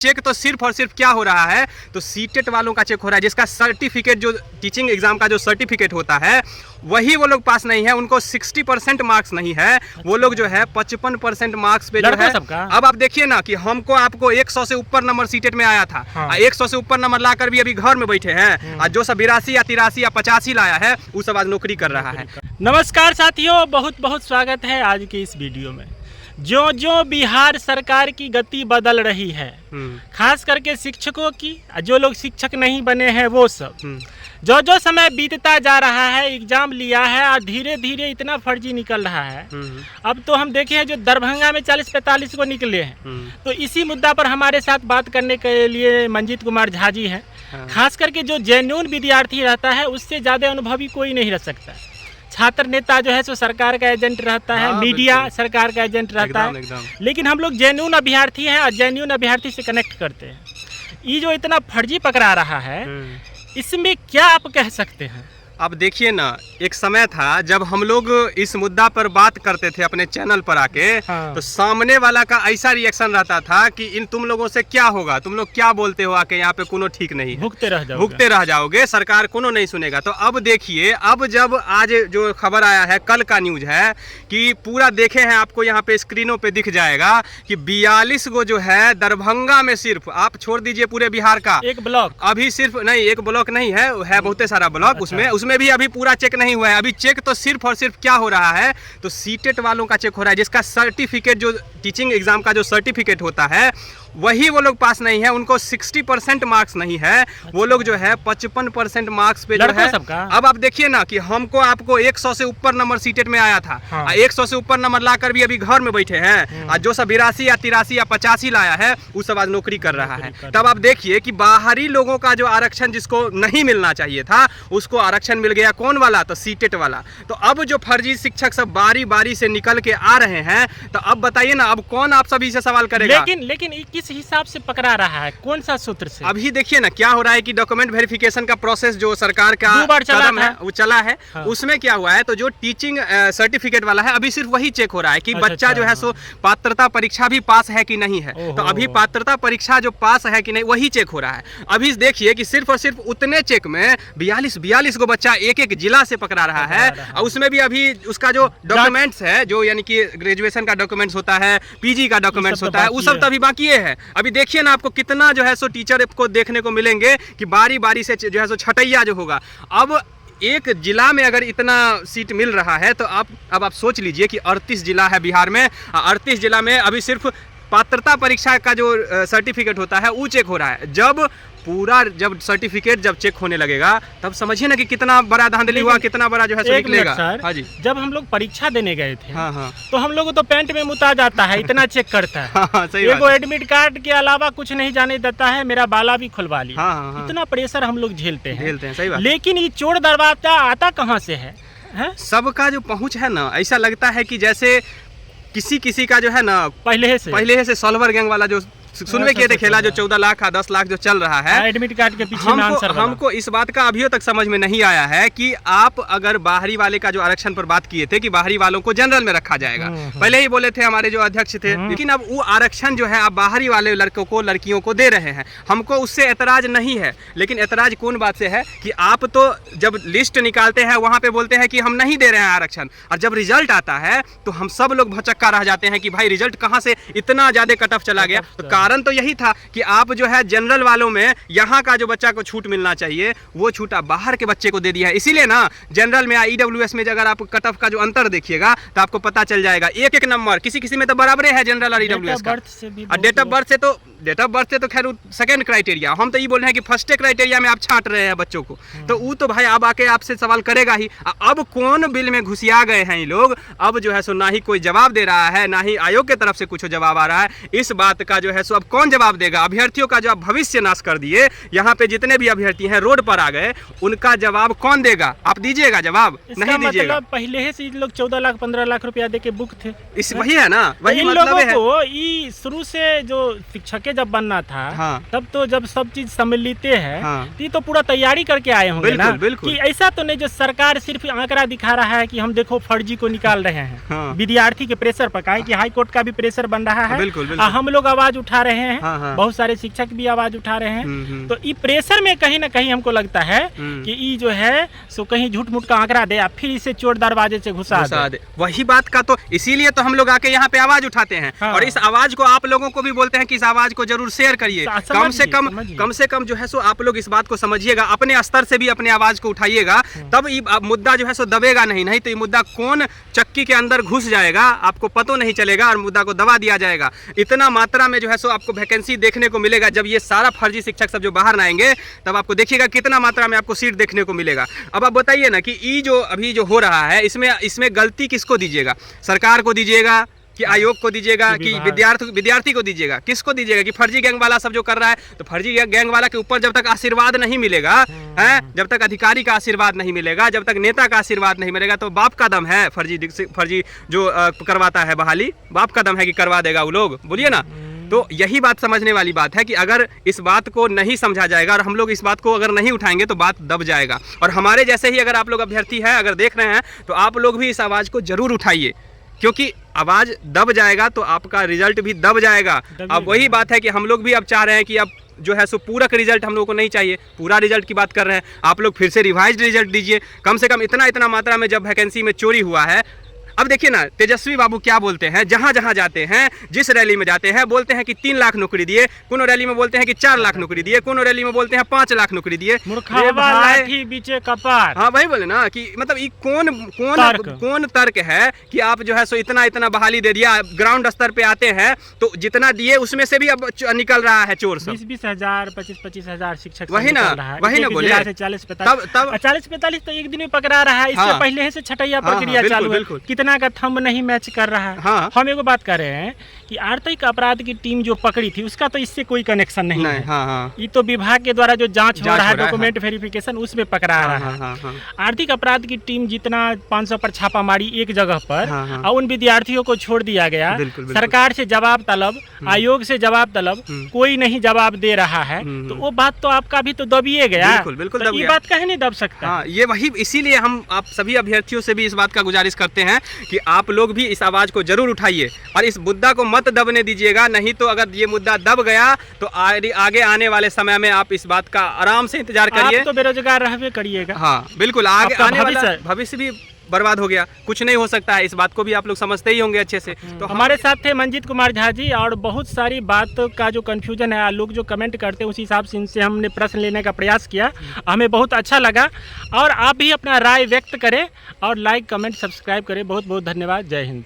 Check तो सिर्फ और सिर्फ क्या हो रहा है, तो सीटेट वालों का चेक हो रहा है, जिसका सर्टिफिकेट जो टीचिंग एग्जाम का जो सर्टिफिकेट होता है वही वो लोग पास नहीं है, उनको 60% मार्क्स नहीं है, वो लोग जो है 55% मार्क्स पे जो है। अब आप देखिए ना कि हमको आपको 100 से ऊपर नंबर सीटेट में आया था, 100 से ऊपर नंबर लाकर भी अभी घर में बैठे हैं, और जो सब 82 या 83 या 85 लाया है वो सब आज नौकरी कर रहा है। नमस्कार साथियों, बहुत बहुत स्वागत है आज की इस वीडियो में। जो जो बिहार सरकार की गति बदल रही है, खास करके शिक्षकों की, जो लोग शिक्षक नहीं बने हैं वो सब, जो जो समय बीतता जा रहा है, एग्जाम लिया है और धीरे धीरे इतना फर्जी निकल रहा है। अब तो हम देखे हैं जो दरभंगा में 40-45 को निकले हैं। तो इसी मुद्दा पर हमारे साथ बात करने के लिए मंजीत कुमार झा जी हैं। खास करके जो जेन्युइन विद्यार्थी रहता है उससे ज़्यादा अनुभवी कोई नहीं रह सकता। छात्र नेता जो है सो सरकार का एजेंट रहता है, मीडिया सरकार का एजेंट रहता है, लेकिन हम लोग जेन्युइन अभ्यर्थी हैं और जेन्युइन अभ्यर्थी से कनेक्ट करते हैं। ये जो इतना फर्जी पकड़ा रहा है, इसमें क्या आप कह सकते हैं? अब देखिए ना, एक समय था जब हम लोग इस मुद्दा पर बात करते थे अपने चैनल पर आके, तो सामने वाला का ऐसा रिएक्शन रहता था कि इन तुम लोगों से क्या होगा, तुम लोग क्या बोलते हो आके, यहाँ पे कोनो ठीक नहीं, भुगते रह जाओगे, सरकार कोनो नहीं सुनेगा। तो अब देखिए, अब जब आज जो खबर आया है, कल का न्यूज है कि पूरा देखे हैं, आपको यहाँ पे स्क्रीनों पे दिख जाएगा कि 42 गो जो है दरभंगा में, सिर्फ आप छोड़ दीजिए पूरे बिहार का एक ब्लॉक, अभी सिर्फ नहीं, एक ब्लॉक नहीं है बहुत सारा ब्लॉक, उसमें भी अभी पूरा चेक नहीं हुआ है। अभी चेक तो सिर्फ और सिर्फ क्या हो रहा है, तो सीटेट वालों का चेक हो रहा है, जिसका सर्टिफिकेट जो टीचिंग एग्जाम का जो सर्टिफिकेट होता है वही वो लोग पास नहीं है, उनको 60% मार्क्स नहीं है, वो लोग जो है 55% मार्क्स पे जो है। अब आप देखिए ना कि हमको आपको 100 से ऊपर नंबर सीटेट में आया था, 100 से ऊपर नंबर लाकर भी अभी घर में बैठे हैं, और जो सब 82 या 83 या 85 लाया है वो सब आज नौकरी कर रहा है। तब आप देखिए कि बाहरी लोगों का जो आरक्षण जिसको नहीं मिलना चाहिए था उसको आरक्षण मिल गया। कौन वाला? तो सीटेट वाला। तो अब जो फर्जी शिक्षक सब बारी बारी से निकल के आ रहे हैं, तो अब बताइए ना, अब कौन आप सभी से सवाल करेगा? लेकिन किस हिसाब से पकड़ा रहा है, कौन सा सूत्र से? अभी देखिए ना क्या हो रहा है कि डॉक्यूमेंट वेरिफिकेशन का प्रोसेस जो सरकार का कदम है वो चला है। उसमें क्या हुआ है, तो जो टीचिंग सर्टिफिकेट वाला है अभी सिर्फ वही चेक हो रहा है कि बच्चा जो है सो पात्रता परीक्षा भी पास है कि नहीं है। तो अभी पात्रता परीक्षा जो पास है कि नहीं वही चेक हो रहा है। अभी देखिए कि सिर्फ और सिर्फ उतने चेक में 42 गो बच्चा एक एक जिला से पकड़ा रहा है, और उसमें भी अभी उसका जो डॉक्यूमेंट्स है, जो यानी कि ग्रेजुएशन का डॉक्यूमेंट्स होता है, पीजी का डॉक्यूमेंट्स होता है, वो सब तो अभी बाकी है। अभी देखिए ना, आपको कितना जो है सो टीचर को देखने को मिलेंगे कि बारी बारी से जो है सो छटैया जो होगा। अब एक जिला में अगर इतना सीट मिल रहा है, तो अब आप सोच लीजिए कि 38 जिला है बिहार में, 38 जिला में अभी सिर्फ पात्रता परीक्षा का जो सर्टिफिकेट होता है वो चेक हो रहा है। जब सर्टिफिकेट जब चेक होने लगेगा, तब समझिए ना कि कितना बड़ा धांधली हुआ, कितना बड़ा जो है सो निकलेगा। हाँ जी, जब हम लोग परीक्षा देने गए थे, तो हम लोग तो पैंट में मुता जाता है, इतना चेक करता है। एगो एडमिट कार्ड के अलावा कुछ नहीं जाने देता है, मेरा बाला भी खुलवा लिया। इतना प्रेशर हम लोग झेलते हैं। सही बात। लेकिन ये चोर दरवाजा आता कहाँ से है? सबका जो पहुँच है ना, ऐसा लगता है कि जैसे किसी का जो है ना पहले से सॉल्वर गैंग वाला जो सुनवे किए थे खेला, जो 14 लाख 10 लाख जो चल रहा है, एडमिट कार्ड के पीछे हमको इस बात का अभी तक समझ में नहीं आया है कि आप अगर बाहरी वाले का जो आरक्षण पर बात किए थे कि बाहरी वालों को जनरल में रखा जाएगा, पहले ही बोले थे हमारे जो अध्यक्ष थे, लेकिन अब वो आरक्षण जो है आप बाहरी वाले लड़कों को लड़कियों को दे रहे हैं। हमको उससे एतराज नहीं है, लेकिन एतराज कौन बात से है कि आप तो जब लिस्ट निकालते हैं वहाँ पे बोलते हैं कि हम नहीं दे रहे हैं आरक्षण, और जब रिजल्ट आता है तो हम सब लोग भचक्का रह जाते हैं कि भाई रिजल्ट कहाँ से इतना ज्यादा कट ऑफ चला गया। तो कारण तो यही था कि आप जो है जनरल वालों में यहाँ का जो बच्चा को छूट मिलना चाहिए वो छूट आप बाहर के बच्चे को दे दिया है। इसीलिए ना जनरल में या ईडब्ल्यूएस में अगर आप कट ऑफ का जो अंतर देखिएगा तो आपको पता चल जाएगा। एक नंबर किसी में तो बराबर है जनरल और ईडब्ल्यूएस का, और डेट ऑफ बर्थ से तो खैर सेकंड क्राइटेरिया। हम तो ये बोल रहे हैं कि फर्स्ट क्राइटेरिया में आप छांट रहे हैं बच्चों को, तो वो तो भाई अब आके आपसे सवाल करेगा ही। अब कौन बिल में घुसिया गए हैं ये लोग, अब जो है सो ना ही कोई जवाब दे रहा है, ना ही आयोग की तरफ से कुछ जवाब आ रहा है। इस बात का जो है सो अब कौन जवाब देगा? अभ्यर्थियों का जो आप भविष्य नाश कर दिए, यहाँ पे जितने भी अभ्यर्थी हैं रोड पर आ गए, उनका जवाब कौन देगा? आप दीजिएगा जवाब? नहीं दीजिएगा। पहले से लोग 14 लाख 15 लाख रुपया दे के बुक थे, वही है ना, वही मतलब है। शुरू से जो शिक्षक जब बनना था, तब तो जब सब चीज सम्मिलित है, तो पूरा तैयारी करके आए होंगे ना, कि ऐसा तो नहीं जो सरकार सिर्फ आंकड़ा दिखा रहा है कि हम देखो फर्जी को निकाल रहे हैं। विद्यार्थी के प्रेशर पर, कहा कि हाई कोर्ट का भी प्रेशर बन रहा है, हम लोग आवाज उठा उठा रहे हैं, हाँ, हाँ। बहुत सारे शिक्षक भी आवाज उठा रहे हैं। तो ई प्रेशर में कहीं ना कहीं हमको लगता है कि ई जो है सो कहीं झूठ मूठ का आंकड़ा दे, फिर इसे चोर दरवाजे से घुसा दे। वही बात का तो इसीलिए तो हम लोग आके यहाँ पे आवाज उठाते हैं। हाँ। और इस आवाज को आप लोगों को भी बोलते हैं कि इस आवाज को जरूर शेयर करिए। कम से कम जो है सो आप लोग इस बात को समझिएगा, अपने स्तर से भी अपने आवाज को उठाइएगा, तब ये मुद्दा जो है सो दबेगा नहीं तो ये मुद्दा कौन चक्की के अंदर घुस जाएगा आपको पता नहीं चलेगा और मुद्दा को दबा दिया जाएगा। इतना मात्रा में जो है सो आपको वैकेंसी देखने को मिलेगा। जब ये सारा फर्जी शिक्षक सब जो बाहर आएंगे तब आपको देखिएगा कितना मात्रा में आपको सीट देखने को मिलेगा। अब आप बताइए ना कि ये जो अभी जो हो रहा है इसमें गलती किसको दीजिएगा? सरकार को दीजिएगा कि आयोग को दीजिएगा कि विद्यार्थी को दीजिएगा? किसको दीजिएगा? कि फर्जी गैंग वाला सब जो कर रहा है, तो फर्जी गैंग वाला के ऊपर जब तक आशीर्वाद नहीं मिलेगा, जब तक अधिकारी का आशीर्वाद नहीं मिलेगा, जब तक नेता का आशीर्वाद नहीं मिलेगा, तो बाप का दम है फर्जी जो करवाता है बहाली, बाप का दम है कि करवा देगा वो लोग, बोलिए ना। तो यही बात समझने वाली बात है कि अगर इस बात को नहीं समझा जाएगा और हम लोग इस बात को अगर नहीं उठाएंगे तो बात दब जाएगा। और हमारे जैसे ही अगर आप लोग अभ्यर्थी हैं, अगर देख रहे हैं, तो आप लोग भी इस आवाज़ को जरूर उठाइए, क्योंकि आवाज़ दब जाएगा तो आपका रिजल्ट भी दब जाएगा। अब वही बात है कि हम लोग भी अब चाह रहे हैं कि अब जो है सो पूरक रिजल्ट हम लोग को नहीं चाहिए, पूरा रिजल्ट की बात कर रहे हैं। आप लोग फिर से रिवाइज्ड रिजल्ट दीजिए। कम से कम इतना मात्रा में जब वैकेंसी में चोरी हुआ है, अब देखिए ना तेजस्वी बाबू क्या बोलते हैं, जहां जहां जाते हैं, जिस रैली में जाते हैं, बोलते हैं कि 3 लाख नौकरी दिए, कोनो रैली में बोलते हैं कि 4 लाख नौकरी दिए, कोनो रैली में बोलते हैं 5 लाख नौकरी दिए। हाँ वही बोले ना कि मतलब ये कौन तर्क है कि आप जो है सो इतना बहाली दे दिया। ग्राउंड स्तर पे आते हैं तो जितना दिए उसमें से भी अब निकल रहा है चोर सब। 20,000 25,000 हजार शिक्षक वही ना बोले 40-45 तो एक दिन में पकड़ा रहा है। इससे पहले से छटैया प्रक्रिया चालू है, कितना का थंब नहीं मैच कर रहा है। हाँ। हम एगो बात कर रहे हैं कि आर्थिक अपराध की टीम जो पकड़ी थी उसका तो इससे कोई कनेक्शन नहीं है। हाँ। ये तो विभाग के द्वारा जो जांच हो रहा है, डॉक्यूमेंट वेरिफिकेशन, उसमें पकड़ा रहा है। आर्थिक अपराध की टीम जितना 500 पर छापा मारी एक जगह पर, और उन विद्यार्थियों को छोड़ दिया गया। सरकार से जवाब तलब, आयोग से जवाब तलब, कोई नहीं जवाब दे रहा है, तो वो बात तो आपका भी तो दबिए गया। बिल्कुल ये बात कहीं नहीं दब सकता। ये वही, इसीलिए हम आप सभी अभ्यर्थियों से भी इस बात का गुजारिश करते हैं कि आप लोग भी इस आवाज को जरूर उठाइए और इस मुद्दा को मत दबने दीजिएगा। नहीं तो अगर ये मुद्दा दब गया तो आगे आने वाले समय में आप इस बात का आराम से इंतजार करिए। आप तो बेरोजगार रहबे करिएगा। हाँ बिल्कुल, आगे आने वाला भविष्य भी बर्बाद हो गया, कुछ नहीं हो सकता है। इस बात को भी आप लोग समझते ही होंगे अच्छे से। तो हमारे साथ थे मंजीत कुमार झा जी, और बहुत सारी बात का जो कंफ्यूजन है, लोग जो कमेंट करते हैं उसी हिसाब से इनसे हमने प्रश्न लेने का प्रयास किया, हमें बहुत अच्छा लगा। और आप भी अपना राय व्यक्त करें और लाइक कमेंट सब्सक्राइब करें। बहुत बहुत धन्यवाद। जय हिंद।